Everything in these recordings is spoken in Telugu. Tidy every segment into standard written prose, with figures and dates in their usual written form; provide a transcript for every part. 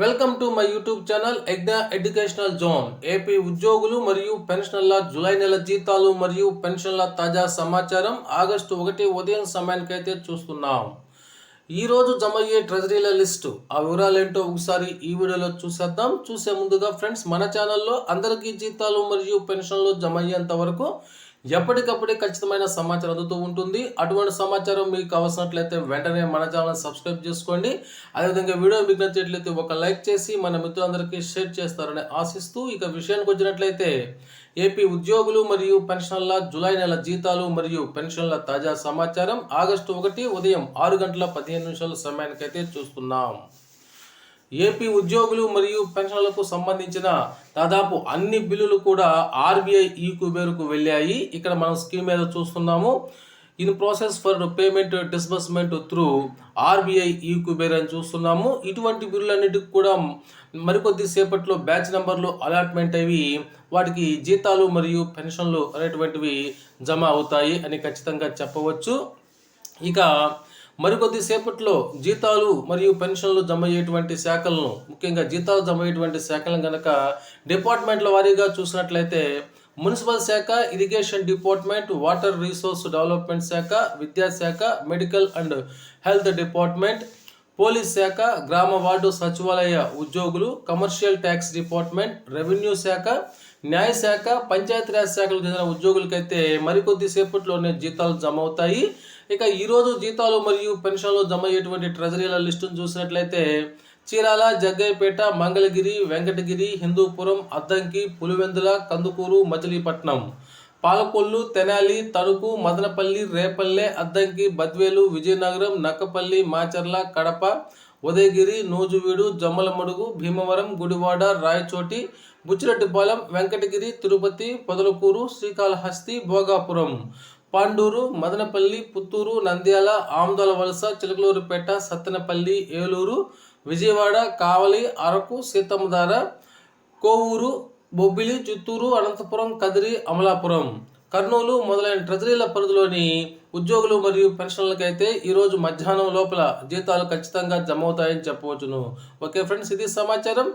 Welcome to my YouTube channel ఎగ్నా ఎడ్యుకేషనల్ జోన్. ఏపీ ఉద్యోగులు మరియు పెన్షనర్ల జూలై నెల జీతాలు మరియు పెన్షన్ల తాజా సమాచారం ఆగస్టు 1 ఉదయం సమయానికైతే చూస్తున్నాం. ఈరోజు జమ అయ్యే ట్రెజరీల లిస్టు, ఆ వివరాలు ఏంటో ఒకసారి ఈ వీడియోలో చూసేద్దాం. చూసే ముందుగా ఫ్రెండ్స్, మన ఛానల్లో అందరికీ జీతాలు మరియు పెన్షన్లు జమ అయ్యేంత వరకు ఎప్పటికప్పుడే ఖచ్చితమైన సమాచారం అందుతూ ఉంటుంది. అటువంటి సమాచారం మీకు కావాల్సినట్లయితే వెంటనే మన ఛానల్ సబ్స్క్రైబ్ చేసుకోండి. అదేవిధంగా వీడియో మీకు నచ్చినట్లయితే ఒక లైక్ చేసి మన మిత్రులందరికీ షేర్ చేస్తారని ఆశిస్తూ, ఇక విషయానికి వచ్చినట్లయితే ఏపీ ఉద్యోగులు మరియు పెన్షనర్ల జూలై నెల జీతాలు మరియు పెన్షన్ల తాజా సమాచారం ఆగస్టు 1 ఉదయం 6:15 సమయానికైతే చూస్తున్నాం. ఏపీ ఉద్యోగులు మరియు పెన్షన్లకు సంబంధించిన దాదాపు అన్ని బిల్లులు కూడా ఆర్బీఐ ఈ-కుబేర్కు వెళ్ళాయి. ఇక్కడ మనం స్కీమ్ మీద చూస్తున్నాము. In process for payment disbursement through RBI eKuber అని చూస్తున్నాము. ఇటువంటి బిల్లులన్నిటికి కూడా మరికొద్ది సేపట్లో బ్యాచ్ నెంబర్లు అలాట్మెంట్ అయ్యి వాటికి జీతాలు మరియు పెన్షన్లు అనేటువంటివి జమ అవుతాయి అని ఖచ్చితంగా చెప్పవచ్చు. ఇక మరికొద్ది సేపట్లో జీతాలు మరియు పెన్షన్లు జమ అయ్యేటువంటి శాఖలను, ముఖ్యంగా జీతాలు జమ అయ్యేటువంటి శాఖలను కనుక డిపార్ట్మెంట్ల వారీగా చూసినట్లయితే మున్సిపల్ శాఖ, irrigation department, water resource development శాఖ, విద్యాశాఖ, medical and health department, police శాఖ, గ్రామ వార్డు సచివాలయ ఉద్యోగులు, కమర్షియల్ ట్యాక్స్ డిపార్ట్మెంట్, రెవెన్యూ శాఖ, న్యాయశాఖ, పంచాయతీరాజ్ శాఖలకు చెందిన ఉద్యోగులకైతే మరికొద్ది సేపట్లోనే జీతాలు జమ అవుతాయి. ఇక ఈరోజు జీతాలు మరియు పెన్షన్లు జమ అయ్యేటువంటి ట్రెజరీల లిస్టును చూసినట్లయితే చీరాల, జగ్గయ్యపేట, మంగళగిరి, వెంకటగిరి, హిందూపురం, అద్దంకి, పులివెందుల, కందుకూరు, మచిలీపట్నం, పాలకొల్లు, తెనాలి, తణుకు, మదనపల్లి, రేపల్లె, అద్దంకి, బద్వేలు, విజయనగరం, నక్కపల్లి, మాచర్ల, కడప, ఉదయగిరి, నూజువీడు, జమ్మలమడుగు, భీమవరం, గుడివాడ, రాయచోటి, బుచ్చిరెడ్డిపాలెం, వెంకటగిరి, తిరుపతి, పొదలకూరు, శ్రీకాళహస్తి, భోగాపురం, పాండూరు, మదనపల్లి, పుత్తూరు, నంద్యాల, ఆమదల వలస, చిలకలూరుపేట, సత్తెనపల్లి, ఏలూరు, విజయవాడ, కావలి, అరకు, సీతమ్మధార, కోవూరు, బొబ్బిలి, చిత్తూరు, అనంతపురం, కదిరి, అమలాపురం, కర్నూలు మొదలైన ట్రెజరీల పరిధిలోని ఉద్యోగులు మరియు పెన్షన్లకైతే ఈరోజు మధ్యాహ్నం లోపల జీతాలు ఖచ్చితంగా జమ అవుతాయని చెప్పవచ్చును. ఓకే ఫ్రెండ్స్, ఇది సమాచారం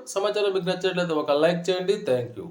మీకు నచ్చినట్లయితే ఒక లైక్ చేయండి. Thank you.